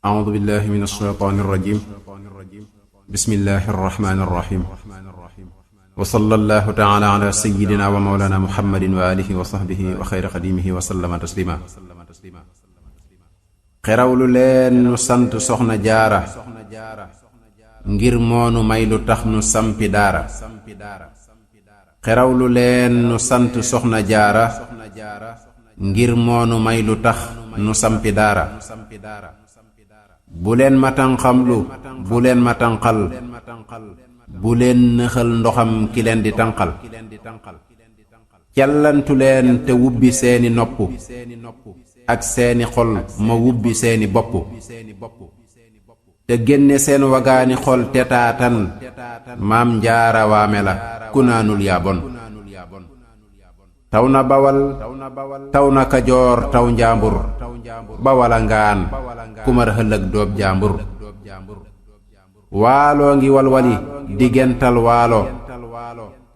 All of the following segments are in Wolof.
أعوذ بالله من الشيطان الرجيم. بسم الله الرحمن الرحيم. وصلى الله تعالى على سيدنا ومولانا محمد وآله وصحبه وخير خديمه وسلم تسليما. xerawlu leen nu sant soxna jaara ngir moonu may lu tax nu sampi daara. xerawlu leen nu sant soxna jaara ngir moonu may lu tax nu sampi daara. bu leen ma tànqamlu bu leen ma tànqal bu leen nëxal ndoxam ki leen di tànqal. callantu leen te wubbi seeni nopp ak seeni xol ma wubbi seeni bopp. te génne seen wagaani xol te taatan maam jaara waame la ku naanul yaa bon. taw na bawal taw na kajoor taw njaambur bawala ngaan kumar hëllëg doob jaambur. waaloo ngi walwali diggental waalo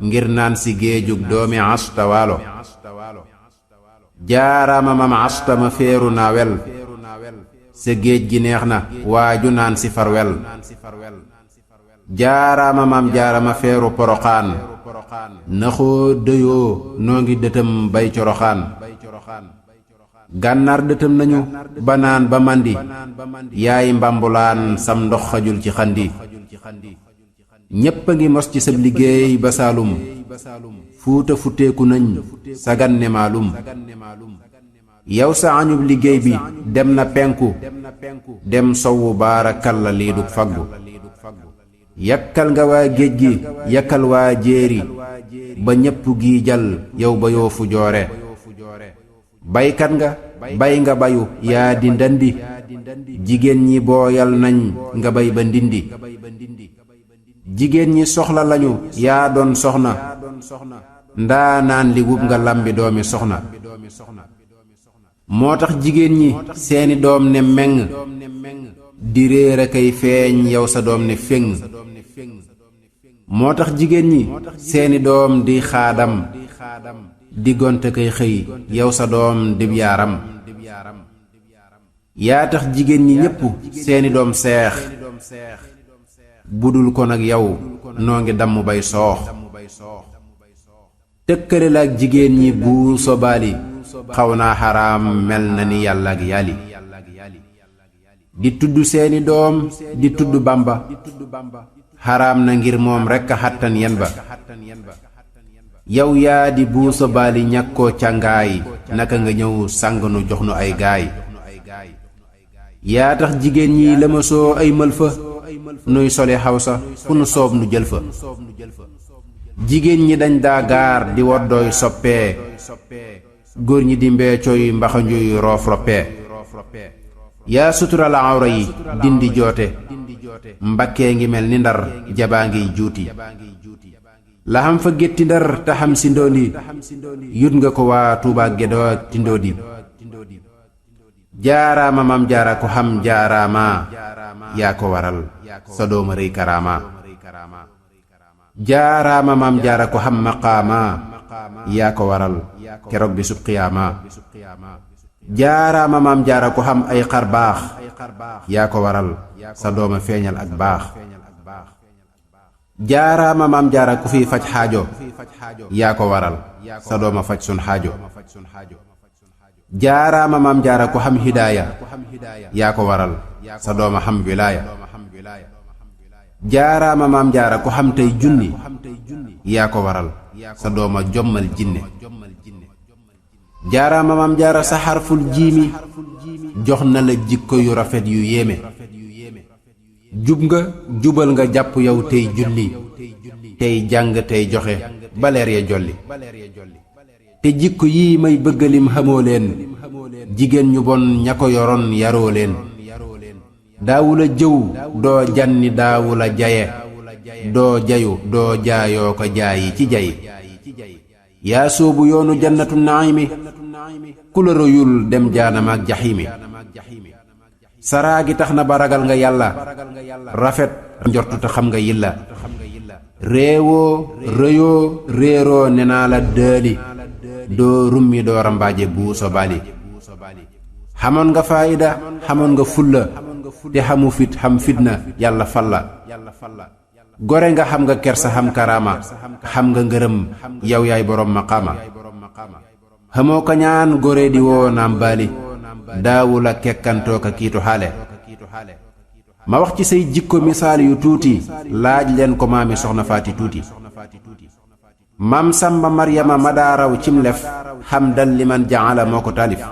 ngir naan si géejug doomi asta waalo. jaaraama mam asta ma féeru naa wel sa géej gi neex na waaju naan si farwel. jaaraama mam jaarama féeru poroxaan naxoo dëyoo noo ngi dëtëm bay coroxaan. gànnaar dëtëm nañu ba naan ba màndi yaay mbambulaan sam ndox xajul ci xandi. ñépp a ngi mos ci sab liggéey ba saalum fuuta futteeku nañ sagan ne maalum. yow sa añub liggéey bi dem na penku dem sowu baarakalla lii du faggu. yakkal nga waa géej gi yakkal waa jéeri ba ñépp gii jal yow ba yoo fu joore. baykat nga bay nga bayu yaa di ndandi jigéen ñi booyal nañ nga bay ba ndindi. jigéen ñi soxla lañu yaa doon soxna ndaa naan li wub nga lambi doomi soxna. moo tax jigéen ñi seeni doom ne meng di réer a kay feeñ yow sa doom ne féng. moo tax jigéen ñi seeni doom di xaadam di gonte kay xëy yow sa doom dib yaaram. yaa tax jigéen ñi ñépp seeni doom seex budul ko nag yow noo ngi damm bay soox. tëkkale la ak jigéen ñi buur sobaali xaw naa xaraam mel na ni yàlla ak yàlli. di tudd seeni doom di tudd bamba xaraam na ngir moom rekk a xattan yen ba. yow yaa di buur sobaali ñàkkoo càngaay naka nga ñëw sàng nu jox nu ay gaay. yaa tax jigéen ñi lëmasoo ay mëlfa nuy sole xawsa fu nu soob nu jël fa. jigéen ñi dañ daa gaar di woddooy soppee góor ñi di mbeecoy mbaxanjuy roof roppee. yaa sutural awra yi dindi joote mbakkee ngi mel ni ndar jabaa ngiy juuti. la xam fa gétti ndar te xam si ndooli yut nga ko waa Tuubaa Gédoo ak tindoodi. jaaraama mam jaara ko xam jaaraama yaa ko waral sa dooma rëy karaama. jaaraama mam jaara ko xam maqaama yaa ko waral keroog bi sub qiyaama. jaaraama mam jaara ko xam ay xar baax yaa ko waral sa dooma feeñal ak baax. jaaraama mam jaara ku fiy faj xaajo yaa ko waral sa dooma faj sun xaajo. jaaraama mam jaara ku xam hidaaya yaa ko waral sa dooma xam wilaaya. jaaraama mam jaara ku xam tey junni yaa ko waral sa dooma jommal jinne. jaaraama mam jaara sa xarful jiimi jox na la jikko yu rafet yu yéeme. jub nga jubal nga jàpp yow tey julli tey jàng tey joxe baleer ya jolli. te jikko yii may bëggalim xamoo leen jigéen ñu bon ña ko yoroon yaroo leen. daawula jëw doo janni daawula jaye doo jayu doo jaayoo ko jaayi ci jayi. yaa soobu yoonu jannatu naimi ku la royul dem jaanam ak jaxiimi. saraa gi tax na ba ragal nga yàlla rafet njortu te xam nga yilla. réewoo rëyoo réeroo ne naa la dëli doo rummi doo rambaaje buu so bali. xamoon nga faayida xamoon nga fulla te xamu fit xam fitna yàlla falla gore nga xam nga kersa xam karaama xam nga ngërëm yow yaay boroom maqaama xamoo ko ñaan gore di woo naam baali daawu la kekkantoo ka kiitu xaale ma wax ci say jikko misaal yu tuuti laaj leen ko maami soxna faati tuuti maam samba maryama ma daa raw cim lef xam dal li man jaala moo ko taalif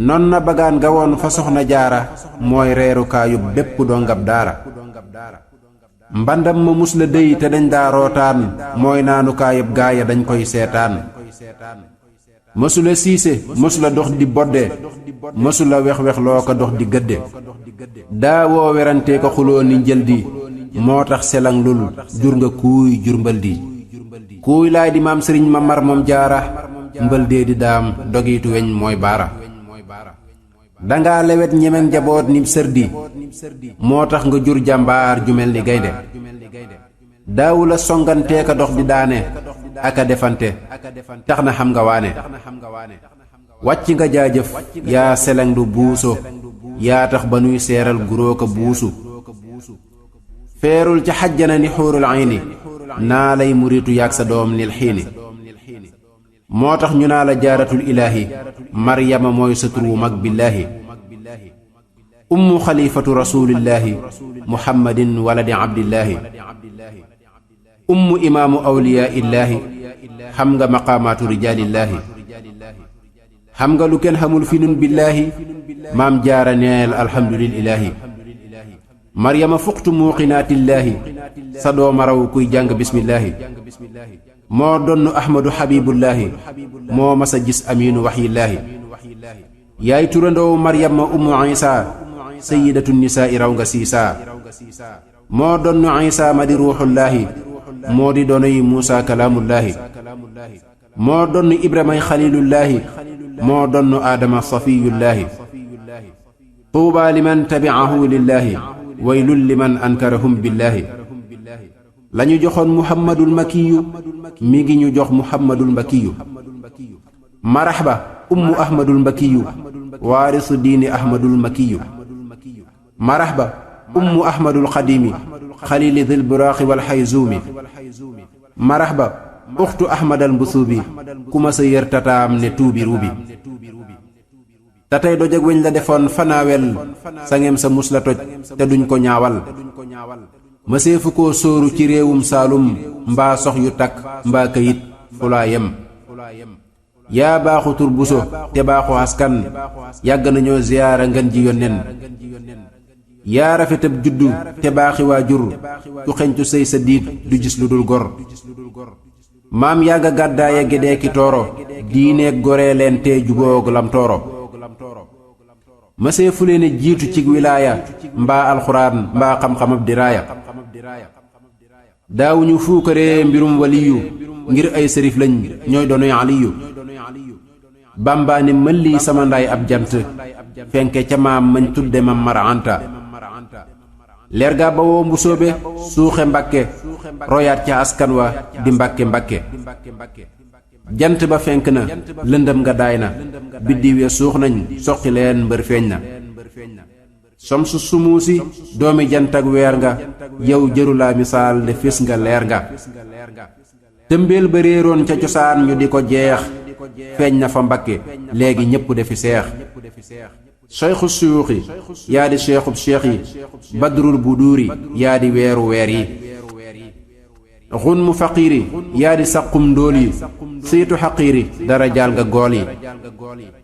non na bagaan ga woon fa soxna jaara mooy reerukaayu bépp dongab daara mbandam ma mus la déy te dañ daa rootaan mooy naanukaayub gaaya dañ koy seetaan mësula siise mësula dox di bodde mësula wex-wex loo ko dox di gëdde daawoo werante ko xuloo ni njëldi moo tax selang lul jur nga kuuy jur mbëldi kuuy laay di maam sëriñ ma mar moom jaara mbëldee di daam dogiitu weñ mooy baara danga lewet ñemen njaboot ni sërdi moo tax nga jur jàmbaar ju mel ni gaynde daawu la songantee ka dox di daane aka defante tax na xam nga waane wàcc nga jaajëf yaa seleng du buuso yaa tax ba nuy seeral guroo ka buusu feerul ca xajjana ni xuurul ayni naa lay muritu yaag sa doom nil xiini moo tax ñu naa la jaaratul ilaahi maryama mooy sa tur wu mag billaahi ummu xalifatu rasuulillaahi muhammadin waladi abdillaahi ummu imaamu awliyaa'illaahi xam nga maqaamaatu rijaalillaahi xam nga lu kenn xamul fi nun billaahi maam jaara neel alhamdulillaahi maryama fuqtu muuqinaatillaahi sa dooma raw kuy jàng bismillaahi moo donnu ahmadu xabibullaahi moo masa gis amiinu waxyillaahi yaay turandoowu maryama ummu isa sayidatu nisaa'i raw nga siisaa moo donnu isa ma di ruuxullaahi moo di donoy muusa kalaamullaahi moo donnu ibramay xalilullaahi moo donnu aadama safiyullaahi tuubaa liman tabi'ahu lillaahi waylun liman ankarahum billaahi lañu joxoon muhammadul makiyu mi ngi ñu jox muhammadul mbakiyu marahba ummu ahmadul mbakiyu waarisu diini ahmadul makiyu marahba ummu ahmadul xadimi xalili dil buraaxi wal xayzuumi marahba uxtu ahmadal mbusuubi ku ma sa yër tataam ne tuubi ruubi tatay doj ak weñ la defoon fanaawel sangem sa mus la toj te duñ ko ñaawal mëseefu koo sóoru ci réewum saalum mbaa sox yu takk mbaa kayit fu laa yem yaa baaxu tur buso te baaxu askan yàgg nañoo ziyaara ngën ji yónneen yaa rafetab juddu te baaxi waajur ku xeñtu sëy sa diit du gis lu dul gor maam yaa nga gàddaaya gédee ki tooro diineeg goree leen te juboog lam tooro mëseefu leen jiitu cig wilaaya mbaa alxuraan mbaa xam-xamab diraaya daawuñu fuukaree mbirum waliyu ngir ay sërif lañ ñooy doonoy aliyu bàmbaani mëlli sama ndaay ab jant fenke ca maam mañ tudde ma mara anta leer gaa ba woo mbusoobe suuxe mbakke royaat ca askan wa di mbakke mbakke jant ba fenk na lëndëm nga daay na biddiw ya suux nañ soqi leen mbër feeñ na somsu sumuusi doomi jant ak weer nga yow jërulaa misaal ne fés nga leer nga tëmbeel ba réeroon ca cosaan ñu di ko jeex feeñ na fa mbakke léegi ñépp defi seex seyxu suyuuxi yaa di seexub seex yi badrul buduuri yaa di weeru weer yi xun mu faqiiri yaa di saqum ndóol yi siitu xaqiiri dara jaal nga gool yi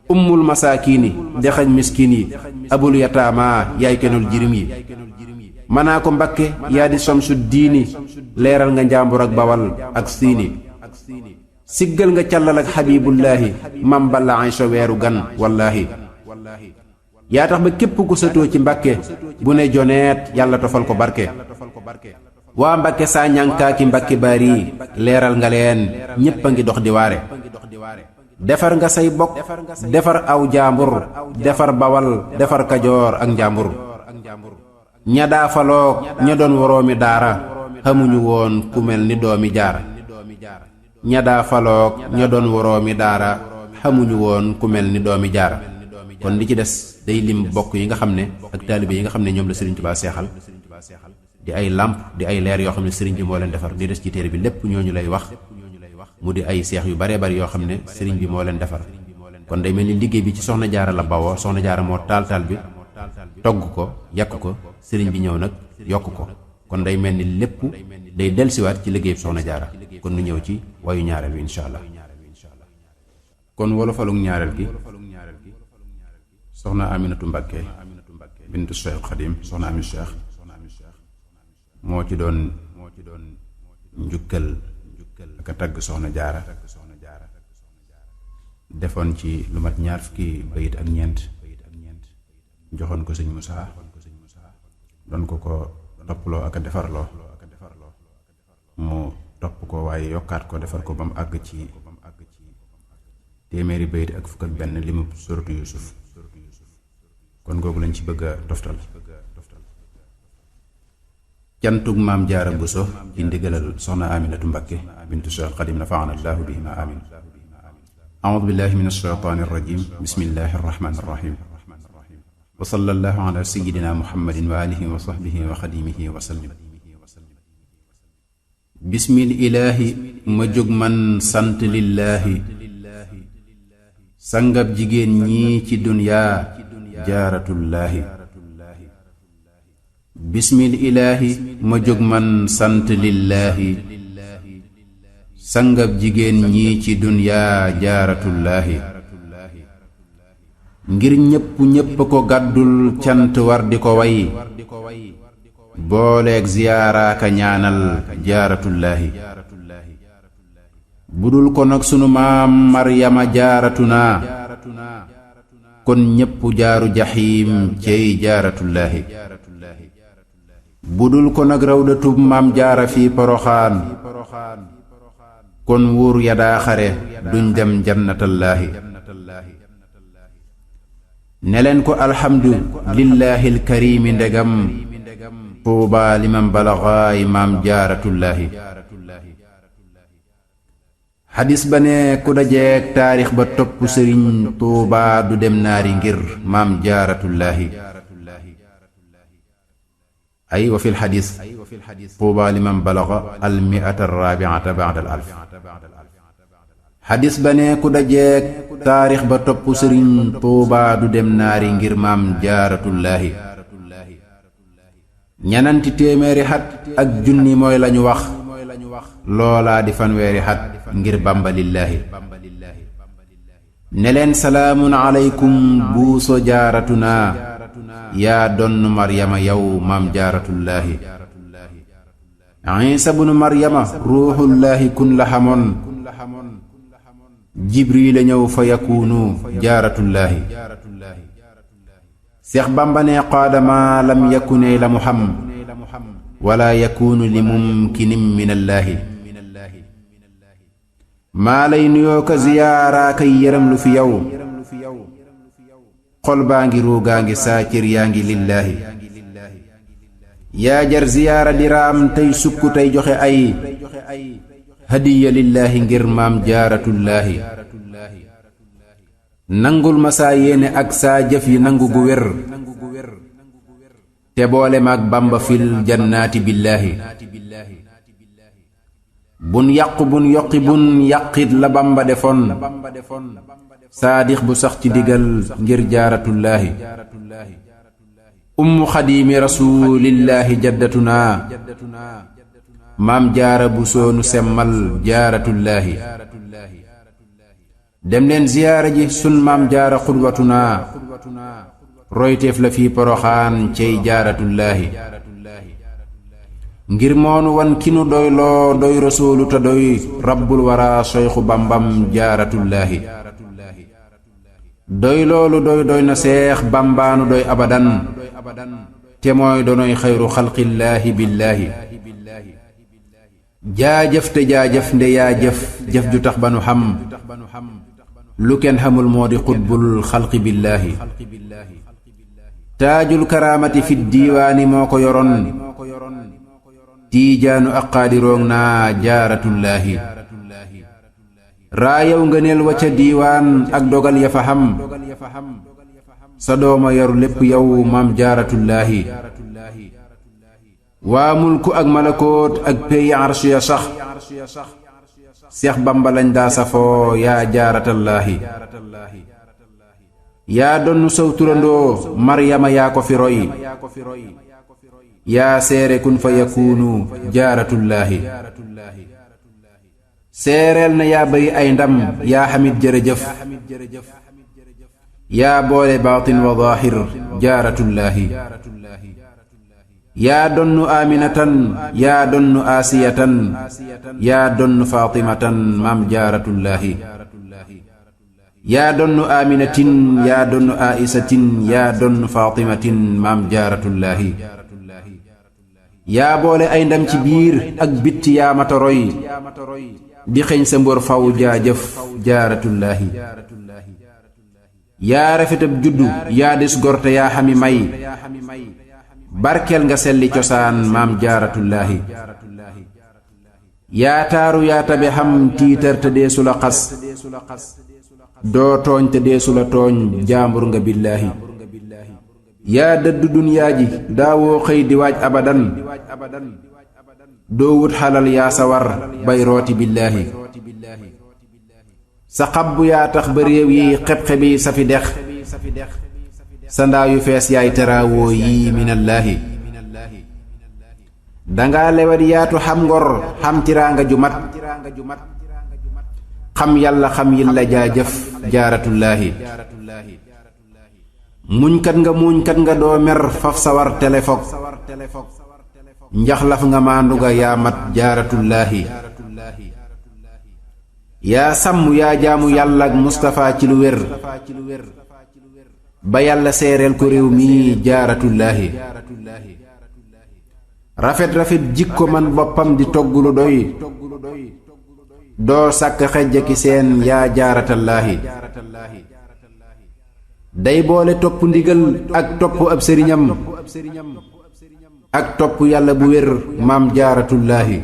ummul masaakiini dexañ miskiin yi abul yataamaa yaay kenul jirim yi manaa ko mbakke yaa di somsu diini leeral nga njaambur ak bawal ak siini siggal nga càllal ak xabibullaahi mam balla aysa weeru gan wallaahi yaa tax ba képp ku sëtoo ci mbakke bu ne joneet yàlla tofal ko barke waa mbakke saa ñànkaa ki mbakke baari leeral nga leen ñépp a ngi dox di waare defar nga say bokk defar aw jaambur defar bawal defar kajoor ak njaambur ña daa faloog ña doon woroomi daara xamuñu woon ku mel ni doomi jaara ña daa faloog ña doon woroomi daara xamuñu woon ku mel ni doomi jaara kon li ci des day lim bokk yi nga xam ne ak taalibe yi nga xam ne ñoom la Sëriñ Tuubaa seexal di ay làmp di ay leer yoo xam ne sëriñ bi moo leen defar di des ci téere bi lépp ñooñu lay wax mu di ay seex yu baree bari yoo xam ne sëriñ bi moo leen defar kon day mel ni liggéey bi ci soxna jaara la bawoo soxna jaara moo taal bi togg ko yàq ko sëriñ bi ñëw nag yokk ko kon day mel ni lépp day delsiwaat ci liggéey bi soxna jaara kon nu ñëw ci wayu ñaareel wi insha allah kon wolofalug ñaareel gi soxna Aminatu Mbàkke bintu Cheikh Xadim soxna Ami Cheikh moo ci doon njukkal ak a tagg soxna jaara defoon ci lu mat ñaar fukki bayit ak ñeent joxoon ko sëñ Musaa doon ko topploo ak a defarloo mu topp ko waaye yokkaat ko defar ko ba mu àgg ci téeméeri bayit ak fukk ak benn limu suratu Yuusuf kon googu lañ ci bëgg a toftal cantug maam jaara Buso ci ndigalal soxna Aminatu Mbàkke bintu Cheikh Xadim nafaana allahu bihima amin a'uudu billahi min ash-shaytaani ar-rajiim bismillahi ar-rahmaani ar-rahiim wa sallallahu ala sayyidina muhammadin wa alihi wa sahbihi wa xadimihi wa sallim bismil ilaahi ma jóg man sant lillaahi sangab jigéen ñii ci dunyaa jaaratullaahi bismil ilaahi ma jóg man sant lillaahi sangab jigéen ñii ci dunyaa jaaratullaahi ngir ñépp ko gàddul cant war di ko way booleeg ziyaaraaka ñaanal jaaratullaahi budul ko nag sunu maam Maryama jaaratuna kon ñépp jaaru jaxiim cey jaaratullaahi budul ko nag rawdatub maam jaara fi Poroxaan kon wuur ya daa xare duñ dem jannatallaahi ne leen ko alxamdu lillaahil kariimi ndegam tuubaa liman balaxaay maam jaaratullaahi xadis ba ne ku dajeek taarix ba topp sëriñ tuubaa du dem naari ngir maam jaaratullaahi ay wa fil xadis tuubaa liman balaxa al mi'ata raabi'ata ba'da al alf xadis ba ne ku dajeek taarix ba topp sëriñ tuubaa du dem naari ngir maam jaaratullaahi ñenanti téeméeri xat ak junni mooy lañu wax loolaa di fanweeri xat ngir bàmba lillaahi ne leen salaamun aleykum buuso jaaratuna yaa donn maryama yow maam jaaratullaahi isa bunu maryama ruuxullaahi kun la xamoon jibriila ñëw fa yakuunu jaaratullaahi seex bàmba ne qaadama lam yakune la mu xam wala yakuunu li mumkinin minallaahi maa lay nuyoo ko ziyaaraa kay yërëm lu fi yow xol baa ngi ruugaa ngi saa cër yaa ngi lillaahi yaa jar ziyaara diraam tey sukk tey joxe ay hadiya lillaahi ngir maam jaaratullaahi nangul ma saa yéene ak saa jëf yi nangu gu wér te boole maag bàmba fil jannaati billaahi bun yàqu bun yoqi bun yàqit la bàmba defoon saadix bu sax ci digal ngir jaaratullaahi ummu xadiimi rasuulillaahi jaddatunaa maam jaara bu soonu semmal jaaratullaahi dem leen ziyaara ji sun maam jaara xudwatunaa royteef la fii Poroxaan cey jaaratullaahi ngir moonu wan ki nu doyloo doy rasuulu te doy rabbul wara soyxu bambam jaaratullaahi doy loolu doy na seex bambaanu doy abadan te mooy donoy xayru xalqillaahi billaahi jaajëf te jaajëf nde yaa jëf ju tax ba nu xam lu kenn xamul moo di xutbul xalqi billaahi taajul karaamati fi diiwaani moo ko yoroon tiijaanu ak qaadiroog naa jaaratullaahi raayaw ngëneel wa ca diiwaan ak dogal ya fa xam sa dooma yaru lépp yow maam jaaratullaahi waa mulku ak malakoot ak péyi arsh ya sax seex bamba lañ daa safoo yaa jaaratallaahi yaa donnu saw turandoo maryama yaa ko fi roy yaa seere kun fa yakuunu jaaratullaahi seereel na yaa bari ay ndam yaa xamit jërëjëf yaa boole baatin wa zaahir jaaratullaahi yaa donnu aaminatan yaa donnu aasiyatan yaa donnu faatimatan maam jaaratullaahi yaa donnu aaminatin yaa donnu aaisatin yaa donnu faatimatin maam jaaratullaahi yaa boole ay ndam ci biir ak bitti yaa mata roy di xeñ sa mbor faw jaajëf jaaratullaahi yaa rafetab juddu yaa des gorte yaa xami may barkeel nga selli cosaan maam jaaratullaahi yaa taaru yaa tabe xam tiitar te deesu la xas doo tooñ te deesu la tooñ jaambur nga billaahi yaa dëddu dunyaa ji daawoo xëy di waaj abadan doo wut xalal yaa sawar bay rooti billaahi sa xabbu yaa tax ba réew yi xeb-xebi sa fi dex sa ndaa yu fees yaay teraawoo yi minallaahi danga lewet yaatu xam ngor xam tiraanga ju mat xam yàlla xam yilla jaajëf jaaratullaahi muñkat nga doo mer faf sawar telefog njaxlaf nga maandu nga yaa mat jaaratullaahi yaa sàmm yaa jaamu yàlla ak Mustapha ci lu wér ba yàlla seereel ko réew mi jaaratullaahi rafet jikko man boppam di togg lu doy doo sàkk xejja ki seen yaa jaaratallaahi day boole topp ndigal ak topp ab sëriñam ak topp yàlla bu wér maam jaaratullaahi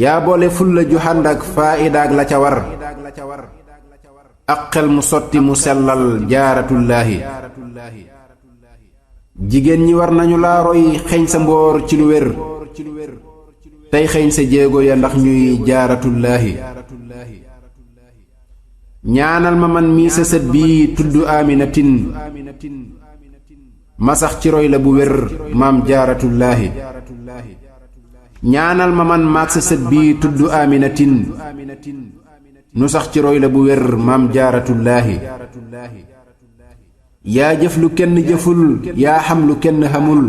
yaa boole fulla ju xànd ak faaidaag la ca war ak xel mu sotti mu sellal jaaratullaahi jigéen ñi war nañu laa roy xeeñ sa mboor ci lu wér tey xeeñ sa jéego ya ndax ñuy jaaratullaahi ñaanal ma man mii sa sët bii tudd aaminatin ma sax ci roy la bu wér maam jaaratullaahi ñaanal ma man maag sa sët bii tudd aaminatin nu sax ci roy la bu wér maam jaaratullaahi yaa jëf lu kenn jëful yaa xam lu kenn xamul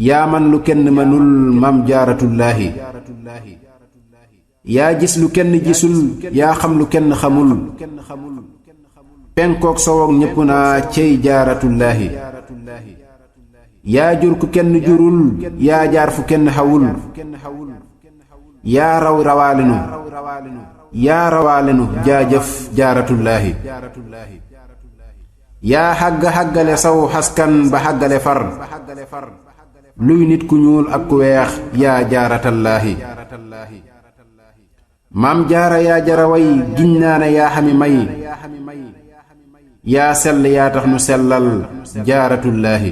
yaa man lu kenn mënul maam jaaratullaahi yaa gis lu kenn gisul yaa xam lu kenn xamul penkook sowook ñépp naa cey jaaratullaahi yaa jur ku kenn jurul yaa jaar fu kenn xawul yaa raw rawaalenu yaa rawaalenu jaajëf jaaratullaahi yaa xàggale saw xaskan ba xàggale far luy nit ku ñuul ak ku weex yaa jaaratallaahi maam jaara yaa jaraway giñ naa ne yaa xami may yaa sell yaa tax nu sellal jaaratullaahi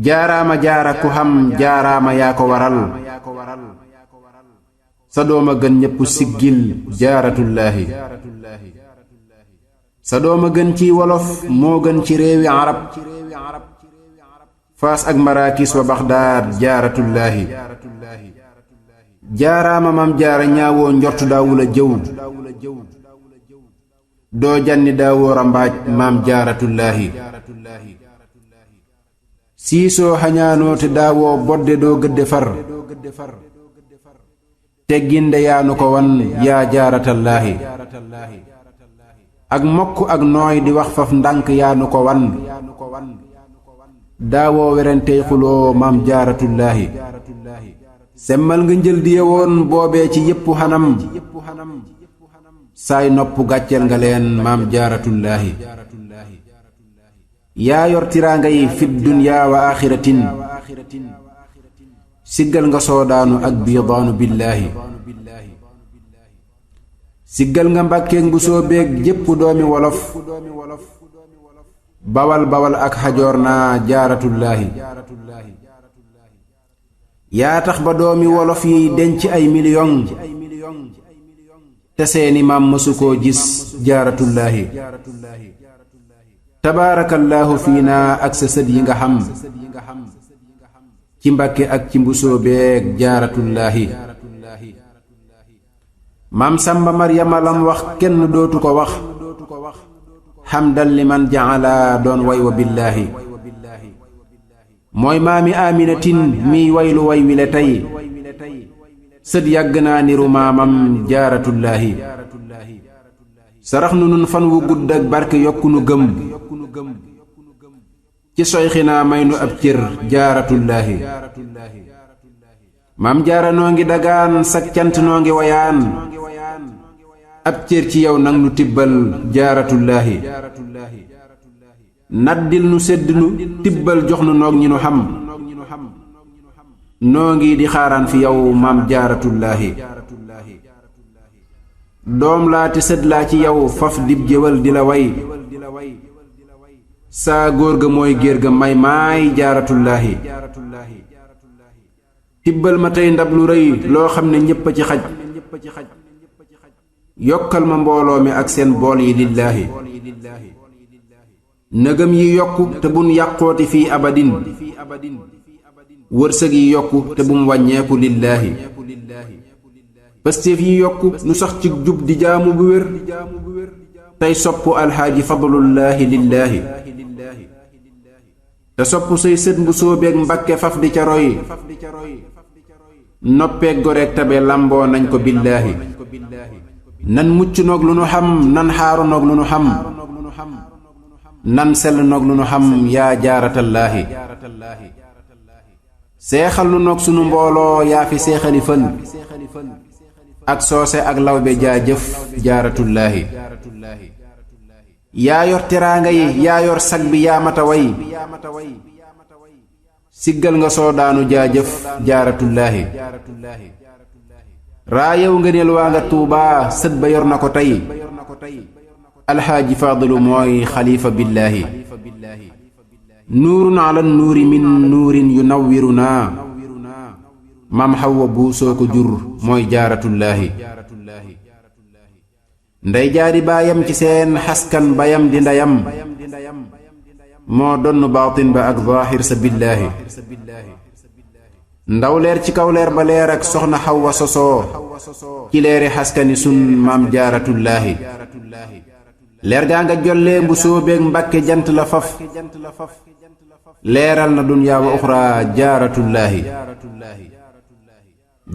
jaaraama jaara ku xam jaaraama yaa ko waral sa dooma gën ñépp siggil jaaratullaahi sa dooma gën ci wolof moo gën ci réewi arab faas ak marakis wa baxdaad jaaratullaahi jaaraama maam jaara ñaawoo njortu daawula jëw doo janni daawoo rambaaj maam jaaratullaahi siisoo xañaanoo te daawoo bodde doo gëdde far tegginde yaanu ko wan yaa jaaratallaahi ak mokk ak nooy di wax faf ndànk yaanu ko wan daawoo werantey xuloo maam jaaratullaahi semmal nga njël di yewoon boobee ci yépp xanam saay nopp gàcceel nga leen maam jaaratullaahi yaa yor tiraanga yi fi dunyaa wa aaxiratin siggal nga soodaanu ak biidaanu billaahi siggal nga mbàkkeeg bu soobeeg jépp doomi wolof bawal bawal ak xajoor naa jaaratullaahi yaa tax ba doomi wolof yi denc ay miliyoŋ te seeni maam mësu koo gis jaaratullaahi tabaarakallaahu fiina ak sa sët yi nga xam ci mbàkke ak ci mbusoobeeg jaaratullaahi maam samba maryama lam wax kenn dootu ko wax xamdan liman jaala doon way wa billaahi mooy maami aminatin miy waylu way wile tey sët yàgg naa niru maamam jaaratullaahi sarax nu nun fan wu gudd ak barke yokku nu gëm ci soyxinaa may nu ab cër jaaratullaahi maam jaara noo ngi dagaan sak cant noo ngi wayaan ab cër ci yow nang nu tibbal jaaratullaahi naddil nu sedd nu tibbal jox nu noog ñi nu xam noo ngi di xaaraan fi yow maam jaaratullaahi doom laa te sët laa ci yow faf dib jéwal di la way saa góor ga mooy géer ga may maay jaaratullaahi tibbal ma tey ndab lu rëy loo xam ne ñépp a ci xaj yokkal ma mbooloo mi ak seen bool yi lillaahi nëgëm yi yokku te bum yàqooti fii abadin wërsëg yi yokku te bum wàññeeku lillaahi pastéef yi yokku nu sax ci jub di jaamu bu wér tey sopp alxaaji fadlullaahi lillaahi te sopp say sët bu soobeeg mbakke faf di ca roy noppeeg goreeg tabe lamboo nañ ko billaahi nan mucc noog lu nu xam nan xaaru noog lu nu xam nan sell noog lu nu xam yaa jaaratallaahi seexal nu noog sunu mbooloo yaa fi seexali fël ak soose ak lawbe jaajëf jaaratullaahi yaa yor teraanga yi yaa yor sag bi yaa mata way siggal nga soodaanu jaajëf jaaratullaahi raayew ngëneel waa nga tuubaa sët ba yor na ko tey alxaaji faadilu mooy xalifa billaahi nuurun ala nuuri min nuurin yunawwirunaa maam xawwa buusoo ko jur mooy jaaratullaahi ndey jaari baayam ci seen xaskan bayam di ndeyam moo donn baatin ba ak zaahir sa billaahi ndaw leer ci kaw leer ba leer ak soxna xawwa sosoo ci leeri xaskani sun maam jaaratullaahi leer gaa nga jollee bu soobeeg mbàkke jant la faf leeral na dunyaa wa uxraa jaaratullaahi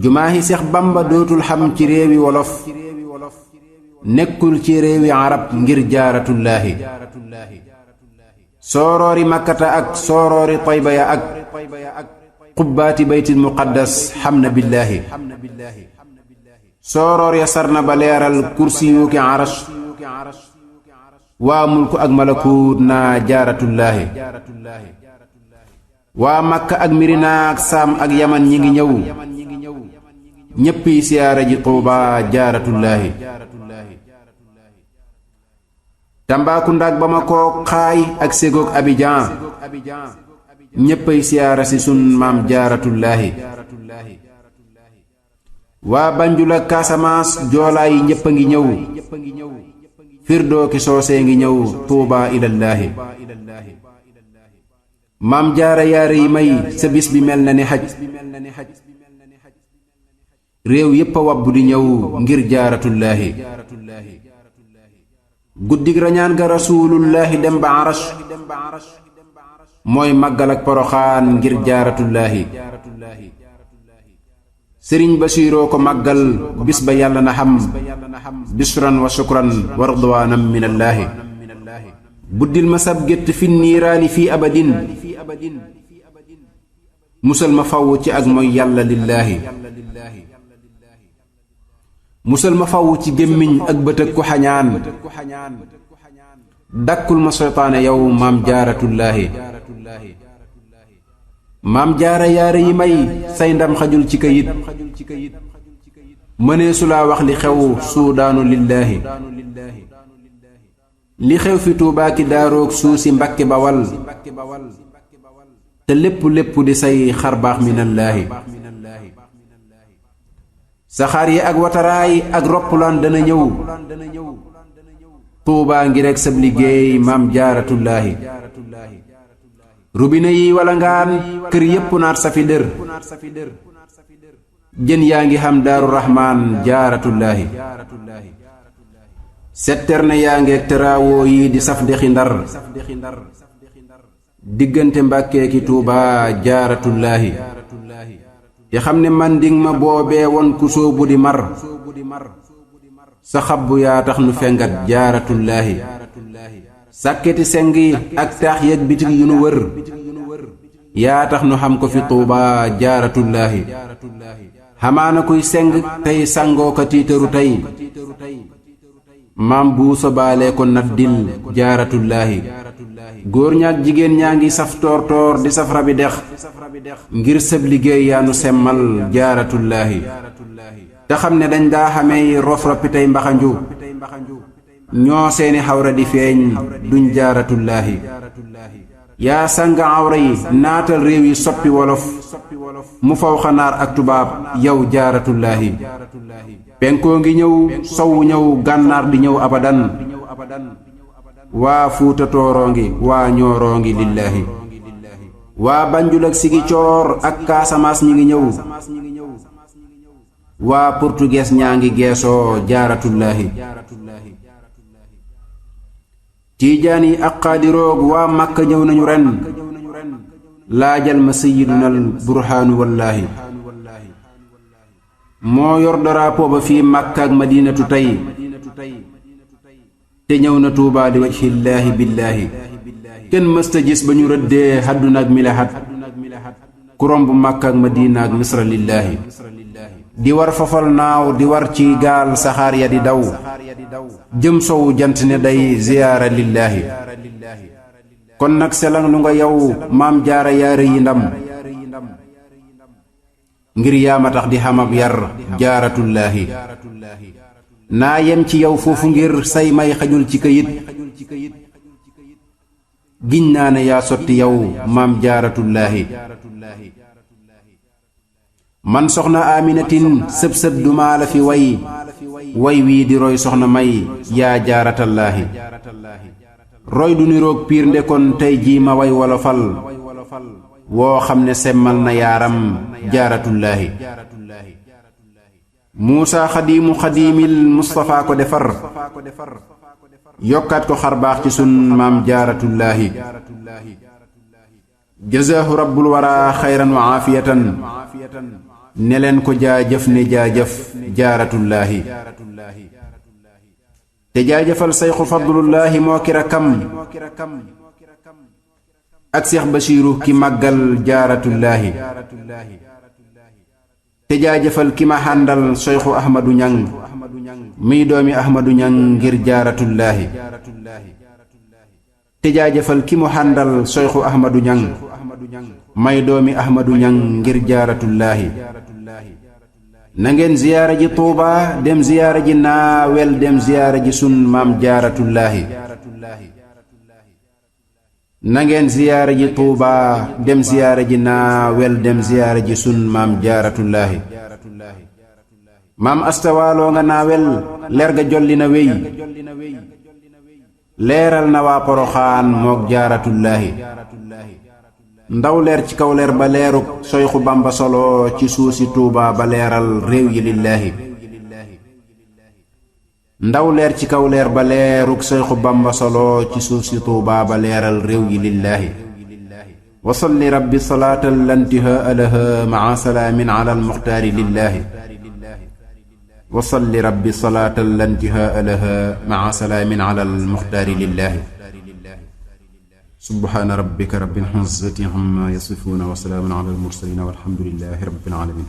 jumaahi seex bamba dootul xam ci réewi wolof nekkul ci réewi arab ngir jaaratullaahi sooroori makkata ak sooroori tayba ya ak qubbaati baytil muqaddas xam na billaahi sooroor ya sarna ba leeral kursi yuuki arash waa mulku ak malakuut naa jaaratullaahi waa makka ak mirina ak saam ak yaman ñi ngi ñëw ñéppi siyaara ji tuubaa jaaratullaahi Tambacounda ak Bamako xaay ak Ségog Abidjan ñéppay siyaara si sun maam jaaratullaahi waa Banjul ak Casamance joolaa yi ñépp a ngi ñëw firdoo ki soosee ngi ñëw tuubaa ilallaahi maam jaara yaare yi may sa bis bi mel na ni xaj réew yépp a wabbu di ñëw ngir jaaratullaahi guddig rañaan ga rasuulullaahi dem ba arash mooy màggal ak poroxaan ngir jaaratullaahi sëriñ basiiroo ko màggal bis ba yàlla na xam bisran wa shukran wa ridwaanam minallaahi buddil ma sab gétt fi niiraani fii abadin musal ma faw ci ak mooy yàlla lillaahi musal ma faw ci gémmiñ ak bët ak ku xañaan dakkul ma seytaane yow maam jaaratullaahi maam jaara yaare yi may say ndam xajul ci kayit mënee su laa wax li xew suudaanu lillaahi li xew fi Tuubaa ki daaroog suusi Mbakke Bawal te lépp di say xarbaax minallaahi saxaar yi ak wataraay ak roppalaan dana ñëw Tuubaa ngi rekk sab liggéey maam jaaratullaahi rubine yi wala ngaan kër yépp naat safi dër jën yaa ngi xam daaru raxmaan jaaratullaahi setterne yaa ngeeg teraawoo yi di saf dexi ndar diggante Mbàkke ki Tuubaa jaaratullaahi te xam ne manding ma boobee won ku soobu di mar sa xabbu yaa tax nu fengat jaaratullaahi sàkketi seng yi ak taax yeeg bitig yu nu wër yaa tax nu xam ko fi Tuubaa jaaratullaahi xamaana kuy seng tey sangoo ko tiitaru tey maam bu sobaalee ko naddil jaaratullaahi góor ñaak jigéen ñaa ngi saf toor toor di saf rabi dex ngir sëb liggéey yaa nu semmal jaaratullaahi te xam ne dañ daa xamey rof roppi tey mbaxanju ñoo seeni xawra di feeñ duñ jaaratullaahi yaa sanga awra yi naatal réew yi soppi wolof mu faw xanaar ak tubaab yow jaaratullaahi penkoo ngi ñëw sowu ñëw gànnaar di ñëw abadan waa fuuta tooroo ngi waa ñooroo ngi lillaahi waa Banjul ak Sigicoor ak Kaasamaas ñi ngi ñëw waa portugees ñaa ngi geesoo jaaratullaahi tiijaan yi ak xaadiroog waa Makka ñëw nañu ren laajal ma sayyidunal burhaanu wallaahi moo yor daraapo ba fii Makka ak Madinatu tey te ñëw na Tuubaa li wajhillaahi billaahi kenn mësta gis ba ñu rëddee hadduna ak milahat ku romb Makka ak Madina ak Misra lillaahi di war fafal naaw di war ci gaal saxaar ya di daw jëm sowu jant ne day ziyaara lillaahi kon nag selang lu nga yow maam jaara yaare yi ndam ngir yaama tax di xamab yar jaaratullaahi naa yem ci yow foofu ngir say may xajul ci këyit giñ naa ne yaa sotti yow maam jaaratullaahi man soxna Aminatin sëb-sëb dumaa la fi way wii di roy soxna may yaa jaaratallaahi roy du niroog piir ndekon tey jii ma way wolofal woo xam ne semmal na yaaram jaaratullaahi Muusa xadiimu xadiimil Mustafaa ko defar yokkaat ko xarbaax ci sun maam jaaratullaahi jazaahu rabbul waraa xayran wa aafiyatan ne leen ko jaajëf ne jaajëf jaaratullaahi te jaajëfal sayxu fadlullaahi moo ki rakkam ak Seex Basiiru ki màggal jaaratullaahi te jaajëfal ki ma xàndal sayxu Ahmadu Ñaŋ miy doomi Ahmadu Ñaŋ ngir jaaratullaahi te jaajëfal ki mu xàndal sayxu Ahmadu Ñaŋ may doomi Ahmadu Ñaŋ ngir jaaratullaahi na ngeen ziyaara ji Tuubaa dem ziyaara ji naawel dem ziyaara ji sun maam jaaratullaahi na ngeen ziyaara ji Tuubaa dem ziyaara ji naawel dem ziyaara ji sun maam jaaratullaahi maam astawaaloo nga naawel leer ga jolli na wéy leeral na waa Poroxaan mook jaaratullaahi ndaw leer ci kaw leer ba leeruk soyxu Bamba solo ci suusi Tuubaa ba leeral réew yi lillaahi ndaw leer ci kaw leer ba leeruk soyxu Bamba solo ci suusi Tuubaa ba leeral réew yi lillaahi wa salli rabbi salaatan la intihaa laha maa salaamin ala almuxtaari lillaahi wa salli rabbi salaatan la intihaa laha maa salaamin ala almuxtaari lillaahi subhaana rabbika rabbil izzati ammaa yasifuuna wa salaamun ala al mursaliin walhamdulillaahi rabbil aalamiin